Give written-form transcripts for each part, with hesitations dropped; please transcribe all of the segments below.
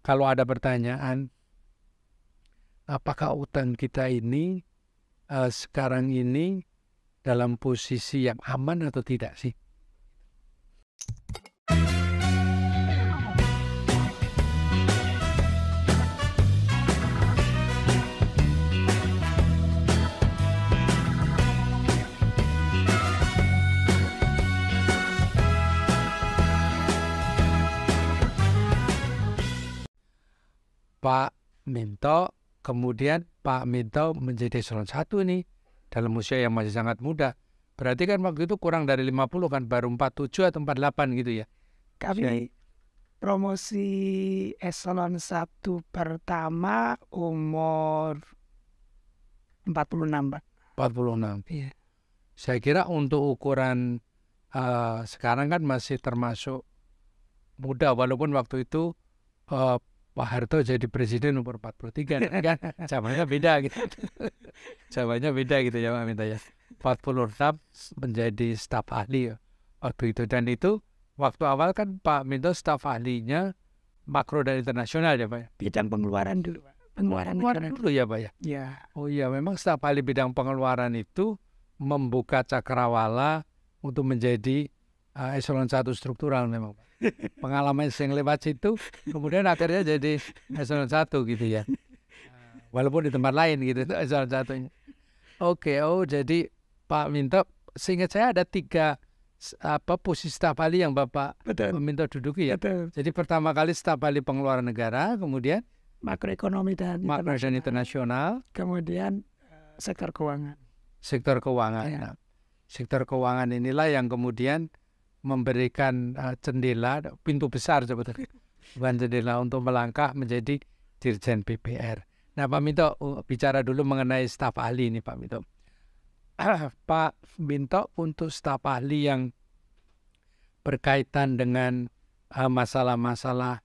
kalau ada pertanyaan, apakah utang kita ini sekarang ini dalam posisi yang aman atau tidak sih? Pak Minto, kemudian Pak Minto menjadi eselon 1 nih dalam usia yang masih sangat muda. Berarti kan waktu itu kurang dari 50 kan, baru 47 atau 48 gitu ya. Kami promosi eselon 1 pertama umur 46, Pak. 46. Iya. Saya kira untuk ukuran sekarang kan masih termasuk muda, walaupun waktu itu Pak Harto jadi presiden umur 43 kan, zamannya beda gitu. Zamannya beda gitu ya Pak Minto ya. 46 menjadi staf ahli waktu itu, dan itu waktu awal kan Pak Minto staf ahlinya makro dan internasional ya Pak ya. Bidang pengeluaran dulu, Pak. Pengeluaran dulu ya Pak ya. Ya. Oh iya, memang staf ahli bidang pengeluaran itu membuka cakrawala untuk menjadi eselon 1 struktural memang Pak. Pengalaman yang lewat situ kemudian akhirnya jadi eselon 1 gitu ya. Walaupun di tempat lain gitu itu eselon 1-nya. Oke, jadi Pak Minto, seingat saya ada 3 posisi staf ahli yang Bapak Minto duduki ya. Betul. Jadi pertama kali staf ahli pengeluaran negara, kemudian makroekonomi dan internasional, kemudian sektor keuangan. Sektor keuangan. Ya. Nah, sektor keuangan inilah yang kemudian memberikan jendela, pintu besar sebetulnya, bukan jendela, untuk melangkah menjadi Dirjen PPR. Nah Pak Minto, bicara dulu mengenai staf ahli ini Pak Minto. Pak Minto, untuk staf ahli yang berkaitan dengan masalah-masalah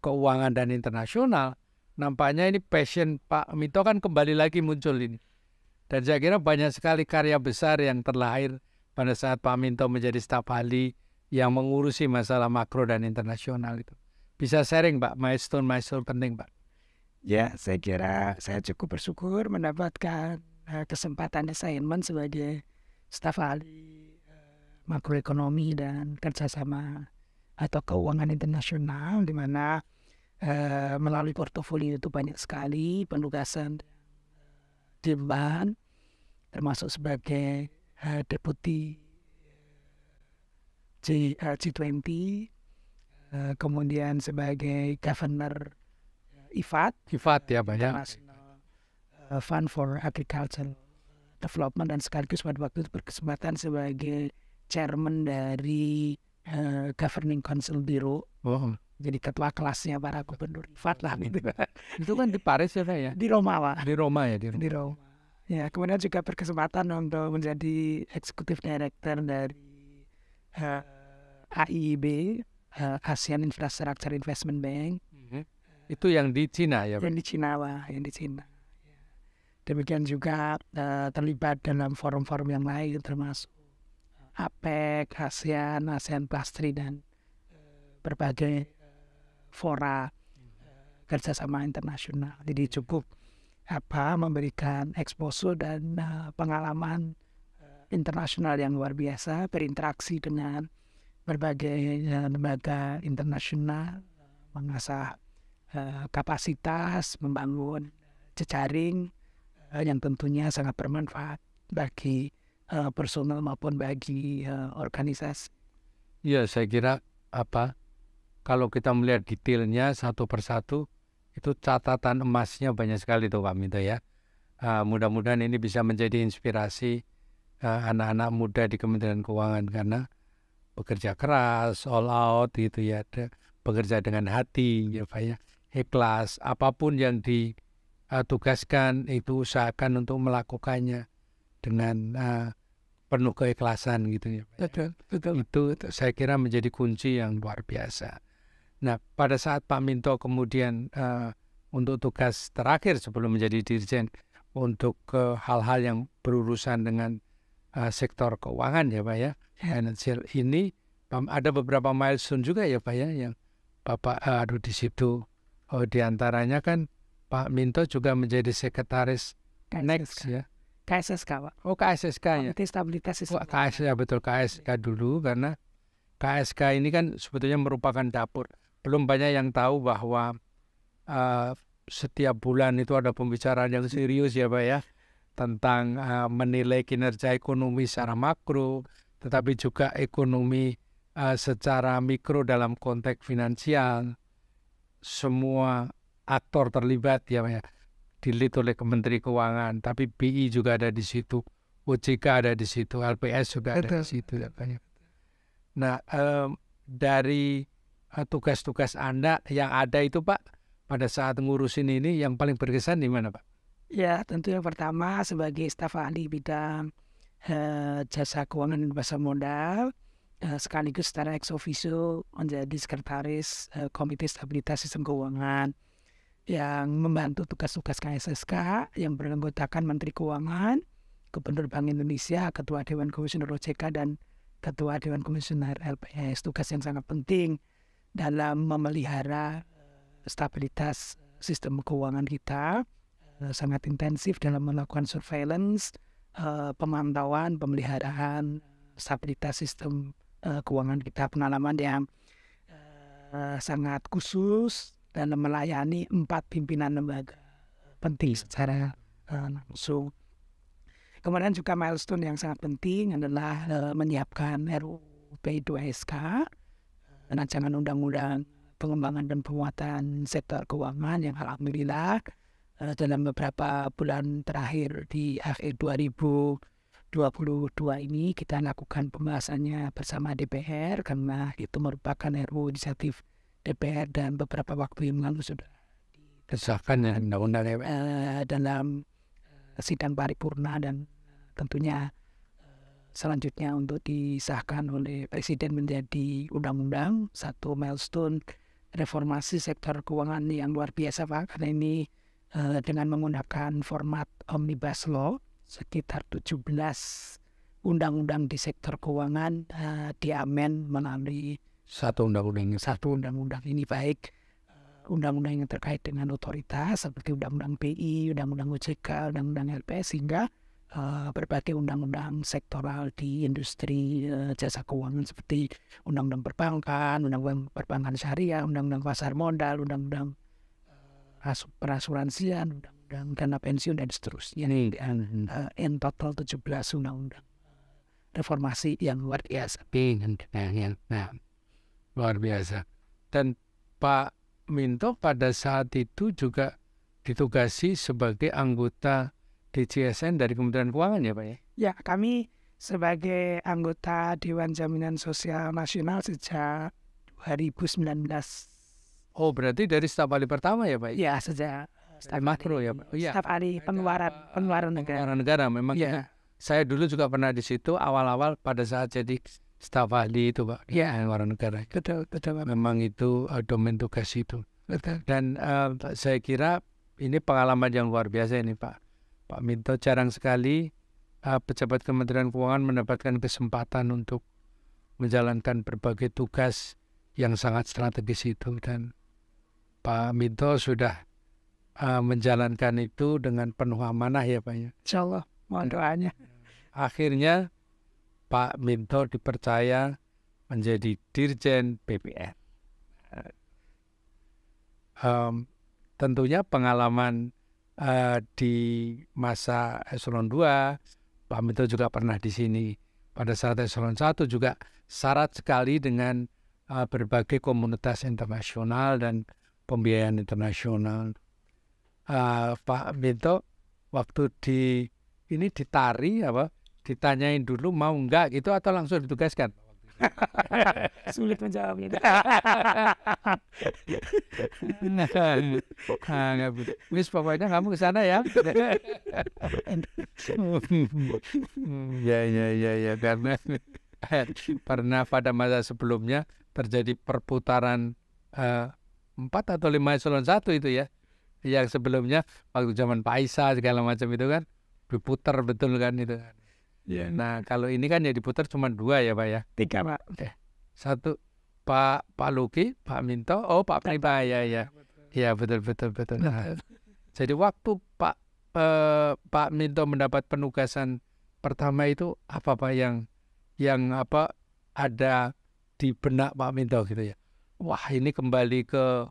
keuangan dan internasional, nampaknya ini passion Pak Minto kan kembali lagi muncul ini. Dan saya kira banyak sekali karya besar yang terlahir pada saat Pak Minto menjadi staf ahli yang mengurusi masalah makro dan internasional itu. Bisa sharing Pak, milestone penting Pak. Ya, saya kira saya cukup bersyukur mendapatkan kesempatan assignment sebagai staf ahli makroekonomi dan kerjasama atau keuangan internasional, di mana melalui portofolio itu banyak sekali penugasan di Ban, termasuk sebagai deputi G20, kemudian sebagai governor IFAD ya banyak. International Fund for Agricultural Development, dan sekaligus pada waktu itu berkesempatan sebagai chairman dari Governing Council Bureau. Jadi ketua kelasnya para gubernur IFAD lah gitu. Itu kan di Paris ya ya? Di Roma Pak. Di Roma ya? Di Roma. Ya, kemudian juga berkesempatan untuk menjadi Executive Director dari AIIB, ASEAN Infrastructure Investment Bank. Itu yang di Cina ya Pak? Yang di Cina Pak, yang di Cina. Demikian juga terlibat dalam forum-forum yang lain, termasuk APEC, ASEAN Plus 3, dan berbagai fora kerjasama internasional. Jadi cukup memberikan exposure dan pengalaman internasional yang luar biasa, berinteraksi dengan berbagai lembaga internasional, mengasah kapasitas, membangun jejaring yang tentunya sangat bermanfaat bagi personal maupun bagi organisasi. Iya, saya kira kalau kita melihat detailnya satu persatu, itu catatan emasnya banyak sekali tuh Pak Minto ya. Mudah-mudahan ini bisa menjadi inspirasi anak-anak muda di Kementerian Keuangan, karena bekerja keras, all out gitu ya, bekerja dengan hati ya Pak ya, ikhlas, apapun yang ditugaskan itu usahakan untuk melakukannya dengan penuh keikhlasan gitu ya Pak. Betul. Itu saya kira menjadi kunci yang luar biasa. Nah, pada saat Pak Minto kemudian untuk tugas terakhir sebelum menjadi dirjen, untuk hal-hal yang berurusan dengan sektor keuangan ya Pak ya, financial ini, ada beberapa milestone juga ya Pak ya, yang Bapak di situ Oh, di antaranya kan Pak Minto juga menjadi sekretaris Next ya. KSSK, Pak. Oh, KSSK ya. Komite Stabilitas Sistem KSK ya, betul, KSK dulu, karena KSK ini kan sebetulnya merupakan dapur. Belum banyak yang tahu bahwa setiap bulan itu ada pembicaraan yang serius ya Pak ya, tentang menilai kinerja ekonomi secara makro, tetapi juga ekonomi secara mikro dalam konteks finansial. Semua aktor terlibat ya Pak ya, dilihat oleh Kementerian Keuangan, tapi BI juga ada di situ, OJK ada di situ, LPS juga ada di situ ya Pak ya. Nah, dari tugas-tugas Anda yang ada itu Pak, pada saat ngurusin ini yang paling berkesan di mana Pak? Ya, tentu yang pertama sebagai staf ahli bidang jasa keuangan dan pasar modal, sekaligus secara ex officio menjadi sekretaris Komite Stabilitas Sistem Keuangan yang membantu tugas-tugas KSSK yang beranggotakan Menteri Keuangan, Gubernur Bank Indonesia, Ketua Dewan Komisioner OJK, dan Ketua Dewan Komisioner LPS. Tugas yang sangat penting dalam memelihara stabilitas sistem keuangan kita, sangat intensif dalam melakukan surveillance, pemantauan, pemeliharaan stabilitas sistem keuangan kita, pengalaman yang sangat khusus dalam melayani 4 pimpinan lembaga penting secara langsung. Kemudian juga milestone yang sangat penting adalah menyiapkan RUU P2SK, rancangan undang-undang pengembangan dan penguatan sektor keuangan yang alhamdulillah dalam beberapa bulan terakhir di akhir 2022 ini kita lakukan pembahasannya bersama DPR, karena itu merupakan RUU inisiatif DPR dan beberapa waktu yang lalu sudah disahkan ya undang-undang dalam sidang paripurna, dan tentunya selanjutnya untuk disahkan oleh Presiden menjadi undang-undang. Satu milestone reformasi sektor keuangan yang luar biasa Pak, karena ini dengan menggunakan format Omnibus Law, sekitar 17 undang-undang di sektor keuangan diamen melalui satu undang-undang ini, baik undang-undang yang terkait dengan otoritas seperti undang-undang BI, undang-undang OJK, undang-undang LPS, hingga berbagai undang-undang sektoral di industri jasa keuangan seperti undang-undang perbankan, undang-undang perbankan syariah, undang-undang pasar modal, undang-undang perasuransian, undang-undang dana pensiun, dan seterusnya. In total 17 undang-undang reformasi yang luar biasa. Luar biasa. Dan Pak Minto pada saat itu juga ditugasi sebagai anggota DJSN dari Kementerian Keuangan ya Pak ya? Ya, kami sebagai anggota Dewan Jaminan Sosial Nasional sejak 2019. Oh, berarti dari staf ahli pertama ya Pak? Ya, sejak staf makro ya Pak? Staf ahli pengeluaran negara. Pengeluaran negara memang ya. Saya dulu juga pernah di situ awal-awal pada saat jadi staf ahli itu Pak. Ya, pengeluaran negara. Betul. Memang itu domain tugas itu. Betul. Dan saya kira ini pengalaman yang luar biasa ini Pak Minto. Jarang sekali pejabat Kementerian Keuangan mendapatkan kesempatan untuk menjalankan berbagai tugas yang sangat strategis itu, dan Pak Minto sudah menjalankan itu dengan penuh amanah ya Pak ya. Insyaallah, mohon doanya. Akhirnya Pak Minto dipercaya menjadi Dirjen BPN. Tentunya pengalaman di masa Eselon 2, Pak Minto juga pernah di sini. Pada saat Eselon 1 juga syarat sekali dengan berbagai komunitas internasional dan pembiayaan internasional. Pak Minto waktu ditari ditanyain dulu mau enggak gitu atau langsung ditugaskan? Sulit menjawabnya. Wis pokoknya kamu ke sana ya. Ya karena pernah pada masa sebelumnya terjadi perputaran 4 atau 5 Eselon 1 itu ya. Yang sebelumnya waktu zaman Pak Isa segala macam itu kan diputar betul kan itu kan. Ya. Nah kalau ini kan ya diputar cuma 2 ya Pak ya. 3 Pak. 1 Pak Luki, Pak Minto, Pak Prima ya. Ya, betul. Jadi waktu Pak Minto mendapat penugasan pertama itu apa Pak yang apa ada di benak Pak Minto gitu ya. Wah, ini kembali ke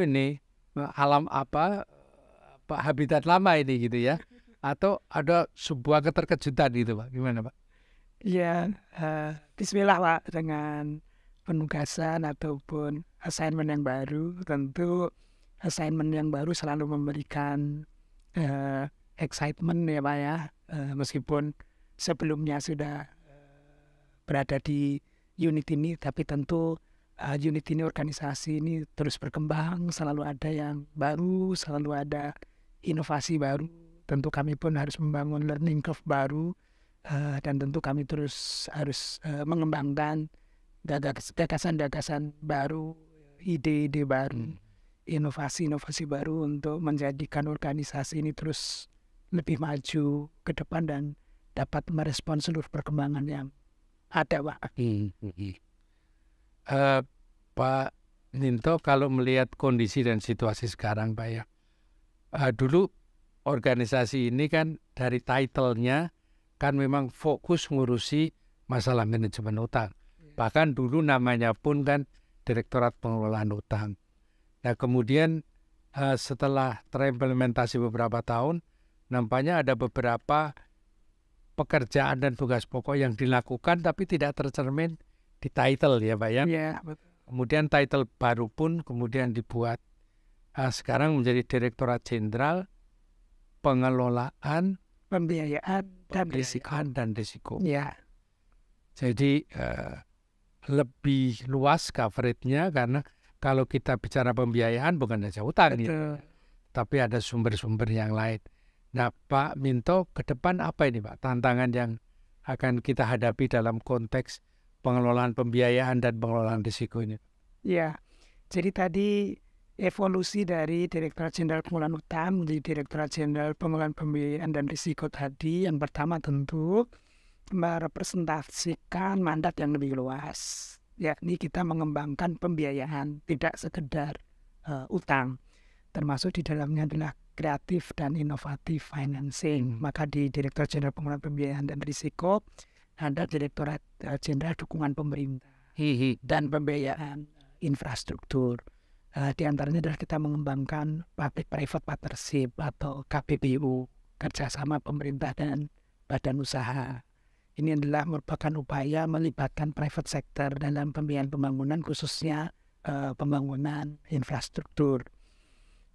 ini alam habitat lama ini gitu ya. Atau ada sebuah keterkejutan gitu Pak. Gimana Pak? Ya, bismillah Pak, dengan penugasan ataupun assignment yang baru. Tentu assignment yang baru selalu memberikan excitement ya Pak ya. Meskipun sebelumnya sudah berada di unit ini, tapi tentu unit ini, organisasi ini terus berkembang, selalu ada yang baru, selalu ada inovasi baru. Tentu kami pun harus membangun learning curve baru, dan tentu kami terus harus mengembangkan gagasan-gagasan baru, ide-ide baru, inovasi-inovasi baru untuk menjadikan organisasi ini terus lebih maju ke depan dan dapat merespon seluruh perkembangan yang ada Pak. Pak Minto kalau melihat kondisi dan situasi sekarang Pak ya, dulu organisasi ini kan dari title-nya kan memang fokus ngurusi masalah manajemen utang. Bahkan dulu namanya pun kan Direktorat Pengelolaan Utang. Nah kemudian setelah terimplementasi beberapa tahun, nampaknya ada beberapa pekerjaan dan tugas pokok yang dilakukan tapi tidak tercermin di title ya Pak ya. Yeah, betul. Kemudian title baru pun kemudian dibuat sekarang menjadi Direktorat Jenderal Pengelolaan Pembiayaan dan risiko. Ya. Jadi lebih luas coverage-nya karena kalau kita bicara pembiayaan bukan saja utang ya, tapi ada sumber-sumber yang lain. Nah Pak Minto ke depan apa ini Pak tantangan yang akan kita hadapi dalam konteks pengelolaan pembiayaan dan pengelolaan risiko ini? Ya, jadi tadi evolusi dari Direktorat Jenderal Pengelolaan Utang menjadi Direktorat Jenderal Pengelolaan Pembiayaan dan Risiko tadi, yang pertama tentu merepresentasikan mandat yang lebih luas, yakni kita mengembangkan pembiayaan, tidak sekedar utang, termasuk di dalamnya adalah kreatif dan inovatif financing. Maka di Direktorat Jenderal Pengelolaan Pembiayaan dan Risiko ada Direktorat Jenderal Dukungan Pemerintah dan Pembiayaan Infrastruktur. Di antaranya adalah kita mengembangkan Public Private Partnership atau KPPU, kerjasama pemerintah dan badan usaha. Ini adalah merupakan upaya melibatkan private sector dalam pembiayaan pembangunan, khususnya pembangunan infrastruktur.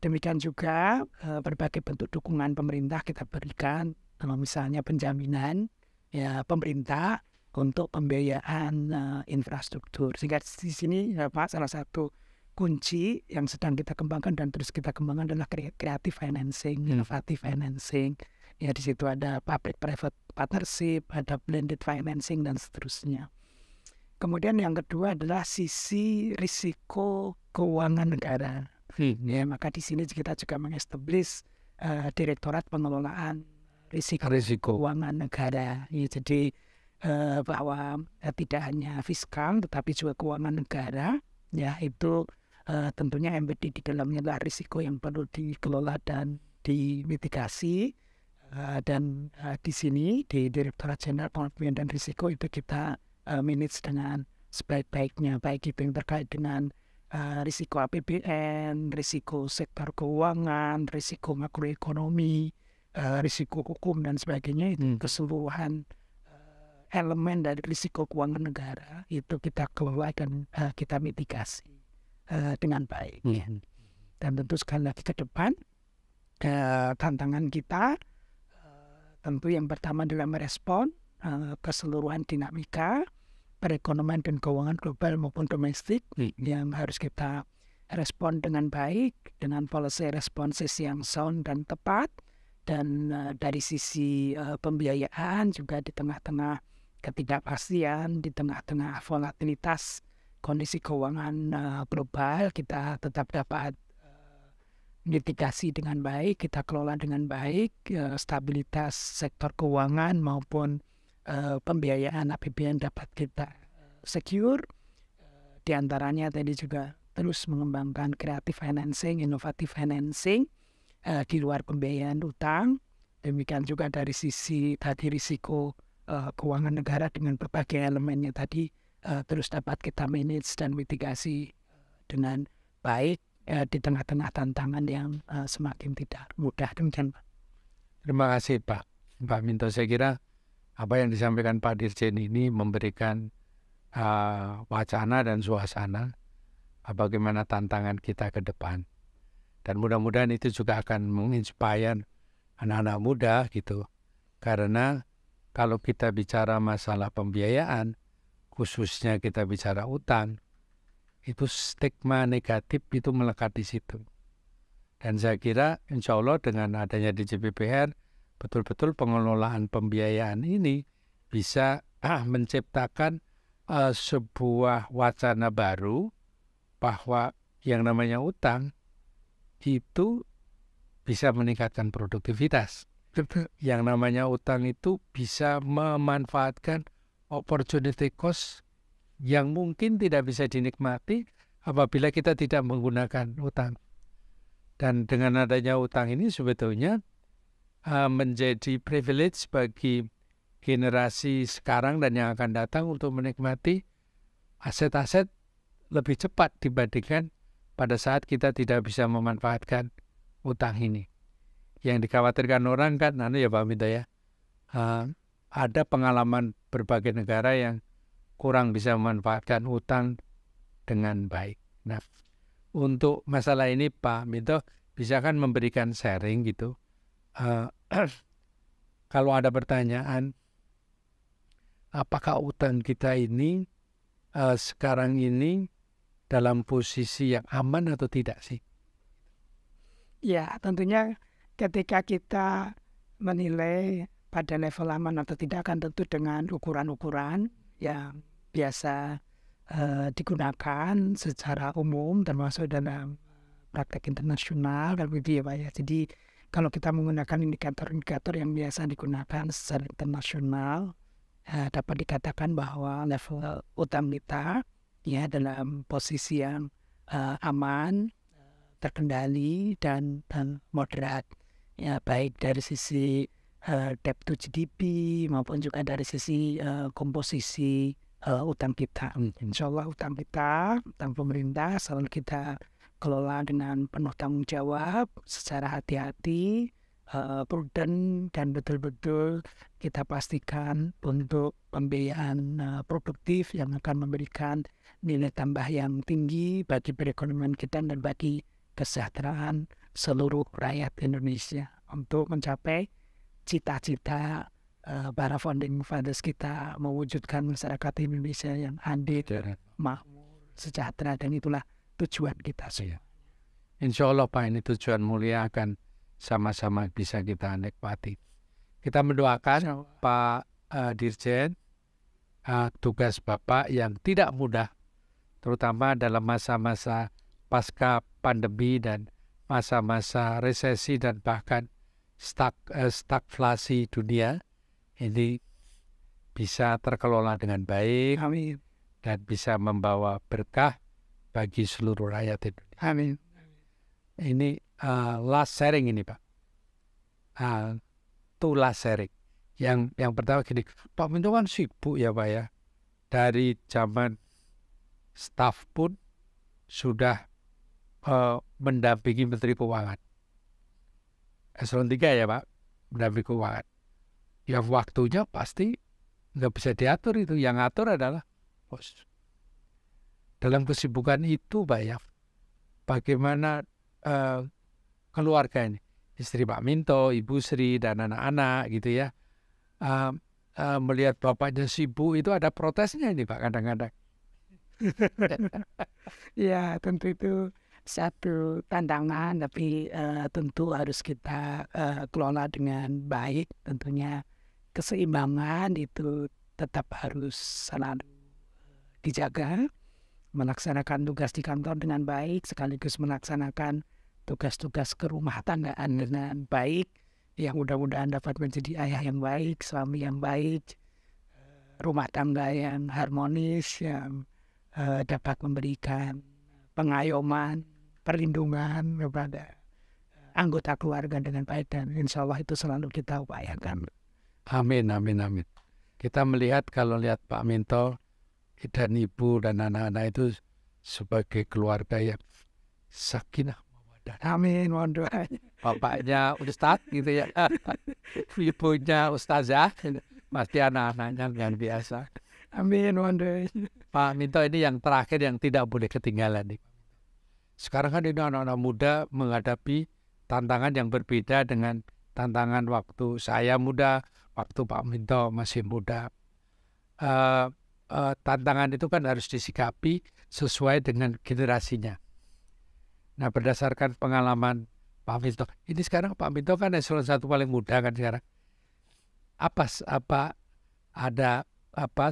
Demikian juga berbagai bentuk dukungan pemerintah kita berikan, misalnya penjaminan ya pemerintah untuk pembiayaan infrastruktur. Sehingga di sini Pak, salah satu kunci yang sedang kita kembangkan dan terus kita kembangkan adalah creative financing, innovative financing. Ya di situ ada public private partnership, ada blended financing dan seterusnya. Kemudian yang kedua adalah sisi risiko keuangan negara. Ya, maka di sini kita juga mengestablish Direktorat Pengelolaan Risiko Keuangan Negara. Ya, jadi bahwa tidak hanya fiskal tetapi juga keuangan negara, ya itu tentunya embedded di dalamnya adalah risiko yang perlu dikelola dan dimitigasi. Dan di sini di Direktorat Jenderal Pengelolaan dan Risiko itu kita manage dengan sebaik-baiknya, baik itu yang terkait dengan risiko APBN, risiko sektor keuangan, risiko makroekonomi, risiko hukum dan sebagainya. Itu keseluruhan elemen dari risiko keuangan negara itu kita kelola dan kita mitigasi dengan baik. Dan tentu sekali lagi ke depan tantangan kita tentu yang pertama adalah merespon keseluruhan dinamika perekonomian dan keuangan global maupun domestik yang harus kita respon dengan baik dengan policy responses yang sound dan tepat. Dan dari sisi pembiayaan juga di tengah-tengah ketidakpastian, di tengah-tengah volatilitas kondisi keuangan global, kita tetap dapat mitigasi dengan baik, kita kelola dengan baik stabilitas sektor keuangan maupun pembiayaan APBN dapat kita secure. Di antaranya tadi juga terus mengembangkan creative financing, innovative financing di luar pembiayaan utang. Demikian juga dari sisi tadi risiko keuangan negara dengan berbagai elemennya tadi terus dapat kita manage dan mitigasi dengan baik di tengah-tengah tantangan yang semakin tidak mudah. Demikian, Pak. Terima kasih Pak Minto. Saya kira apa yang disampaikan Pak Dirjen ini memberikan wacana dan suasana bagaimana tantangan kita ke depan. Dan mudah-mudahan itu juga akan menginspire anak-anak muda gitu. Karena kalau kita bicara masalah pembiayaan, khususnya kita bicara utang, itu stigma negatif itu melekat di situ. Dan saya kira insya Allah dengan adanya DJPPR, betul-betul pengelolaan pembiayaan ini bisa menciptakan sebuah wacana baru bahwa yang namanya utang itu bisa meningkatkan produktivitas. Yang namanya utang itu bisa memanfaatkan opportunity cost yang mungkin tidak bisa dinikmati apabila kita tidak menggunakan utang. Dan dengan adanya utang ini sebetulnya menjadi privilege bagi generasi sekarang dan yang akan datang untuk menikmati aset-aset lebih cepat dibandingkan pada saat kita tidak bisa memanfaatkan utang ini. Yang dikhawatirkan orang kan, ya Pak Minto ya, ada pengalaman berbagai negara yang kurang bisa memanfaatkan utang dengan baik. Nah, untuk masalah ini Pak Minto bisa kan memberikan sharing gitu. Kalau ada pertanyaan, apakah utang kita ini sekarang ini dalam posisi yang aman atau tidak sih? Ya, tentunya ketika kita menilai pada level aman atau tidak kan tentu dengan ukuran-ukuran yang biasa digunakan secara umum termasuk dalam praktek internasional kalau begitu ya Pak ya. Jadi kalau kita menggunakan indikator-indikator yang biasa digunakan secara internasional dapat dikatakan bahwa level utang kita ya dalam posisi yang aman, terkendali dan moderat ya, baik dari sisi debt to GDP maupun juga dari sisi komposisi utang kita. Insya Allah utang kita, utang pemerintah selalu kita kelola dengan penuh tanggung jawab, secara hati-hati, prudent, dan betul-betul kita pastikan untuk pembiayaan produktif yang akan memberikan nilai tambah yang tinggi bagi perekonomian kita dan bagi kesejahteraan seluruh rakyat Indonesia untuk mencapai cita-cita para founding fathers kita mewujudkan masyarakat Indonesia yang adil, makmur, sejahtera, dan itulah tujuan kita semua. Insya Allah Pak, ini tujuan mulia akan sama-sama bisa kita nikmati. Kita mendoakan Pak Dirjen, tugas Bapak yang tidak mudah, terutama dalam masa-masa pasca pandemi dan masa-masa resesi dan bahkan stagflasi dunia, ini bisa terkelola dengan baik. Amin. Dan bisa membawa berkah bagi seluruh rakyat Indonesia. Amin. Ini last sharing ini Pak. Last sharing. Yang pertama gini, Pak Minto kan sibuk ya Pak ya. Dari zaman staf pun sudah mendampingi Menteri Keuangan. Eselon 3 ya Pak, mendampingi keuangan. Yang waktunya pasti nggak bisa diatur itu. Yang ngatur adalah bos. Dalam kesibukan itu Pak ya, bagaimana keluarga ini, istri Pak Minto, Ibu Sri, dan anak-anak gitu ya, melihat bapaknya sibuk itu ada protesnya ini Pak kadang-kadang. Ya tentu itu satu tantangan, tapi tentu harus kita kelola dengan baik. Tentunya keseimbangan itu tetap harus selalu dijaga, melaksanakan tugas di kantor dengan baik sekaligus melaksanakan tugas-tugas kerumah tanggaan dengan baik, yang mudah-mudahan dapat menjadi ayah yang baik, suami yang baik, rumah tangga yang harmonis, yang dapat memberikan pengayoman, perlindungan kepada anggota keluarga dengan baik, dan insya Allah itu selalu kita upayakan. Amin, amin, amin. Kita melihat kalau lihat Pak Minto dan Ibu dan anak-anak itu sebagai keluarga yang sakinah mawaddah. Amin, mohon doanya. Bapaknya Ustadz gitu ya, ibunya Ustazah, pasti anak-anaknya luar biasa. Amin, mohon doanya. Pak Minto, ini yang terakhir yang tidak boleh ketinggalan nih. Sekarang kan ini anak-anak muda menghadapi tantangan yang berbeda dengan tantangan waktu saya muda, waktu Pak Minto masih muda. Tantangan itu kan harus disikapi sesuai dengan generasinya. Nah, berdasarkan pengalaman Pak Minto, ini sekarang Pak Minto kan eselon 1 paling muda kan sekarang. Ada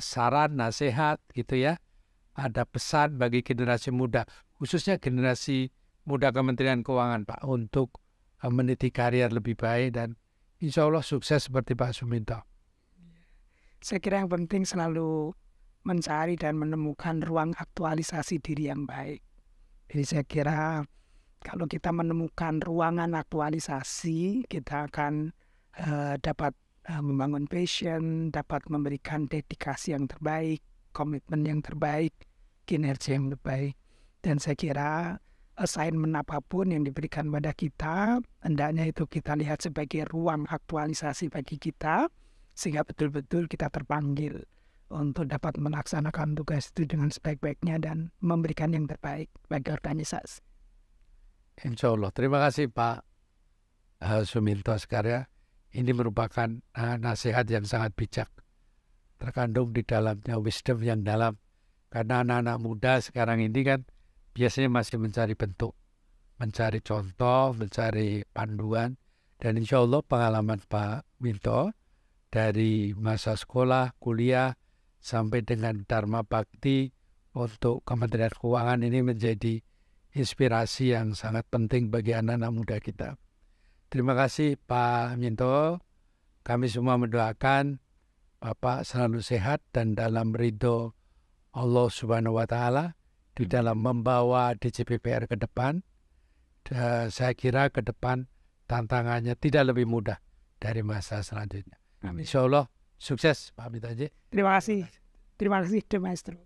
saran, nasihat gitu ya? Ada pesan bagi generasi muda, khususnya generasi muda Kementerian Keuangan Pak, untuk meniti karier lebih baik dan insya Allah sukses seperti Pak Suminto. Saya kira yang penting selalu mencari dan menemukan ruang aktualisasi diri yang baik. Jadi saya kira kalau kita menemukan ruangan aktualisasi, kita akan dapat membangun passion, dapat memberikan dedikasi yang terbaik, komitmen yang terbaik, kinerja yang terbaik. Dan saya kira assignment apapun yang diberikan pada kita, hendaknya itu kita lihat sebagai ruang aktualisasi bagi kita, sehingga betul-betul kita terpanggil untuk dapat melaksanakan tugas itu dengan sebaik-baiknya dan memberikan yang terbaik bagi organisasi. Insya Allah. Terima kasih Pak Suminto Sekarya. Ini merupakan nasihat yang sangat bijak. Terkandung di dalamnya wisdom yang dalam. Karena anak-anak muda sekarang ini kan biasanya masih mencari bentuk, mencari contoh, mencari panduan. Dan insya Allah pengalaman Pak Minto dari masa sekolah, kuliah, sampai dengan Dharma Bakti untuk Kementerian Keuangan ini menjadi inspirasi yang sangat penting bagi anak-anak muda kita. Terima kasih Pak Minto. Kami semua mendoakan Bapak selalu sehat dan dalam ridho Allah Subhanahu wa Ta'ala di dalam membawa DCPPR ke depan. Saya kira ke depan tantangannya tidak lebih mudah dari masa selanjutnya. Amin. Insya Allah sukses Pak Minto. Terima kasih. Terima kasih, Maestro.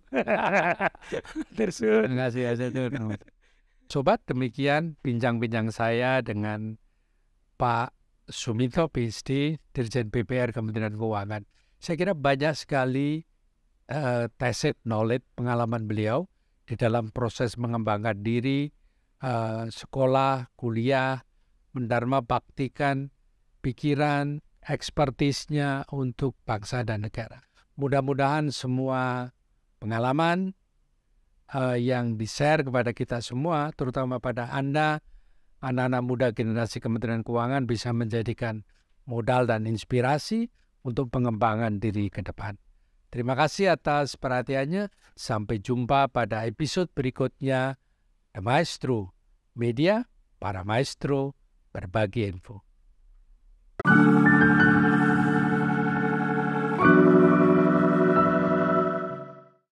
Terima kasih. Sobat, demikian bincang-bincang saya dengan Pak Suminto PhD, Dirjen PPR Kementerian Keuangan. Saya kira banyak sekali tacit knowledge, pengalaman beliau di dalam proses mengembangkan diri, sekolah, kuliah, mendharma baktikan pikiran, ekspertisnya untuk bangsa dan negara. Mudah-mudahan semua pengalaman yang di-share kepada kita semua, terutama pada Anda, anak-anak muda generasi Kementerian Keuangan, bisa menjadikan modal dan inspirasi untuk pengembangan diri ke depan. Terima kasih atas perhatiannya. Sampai jumpa pada episode berikutnya. The Maestro Media, para maestro berbagi info.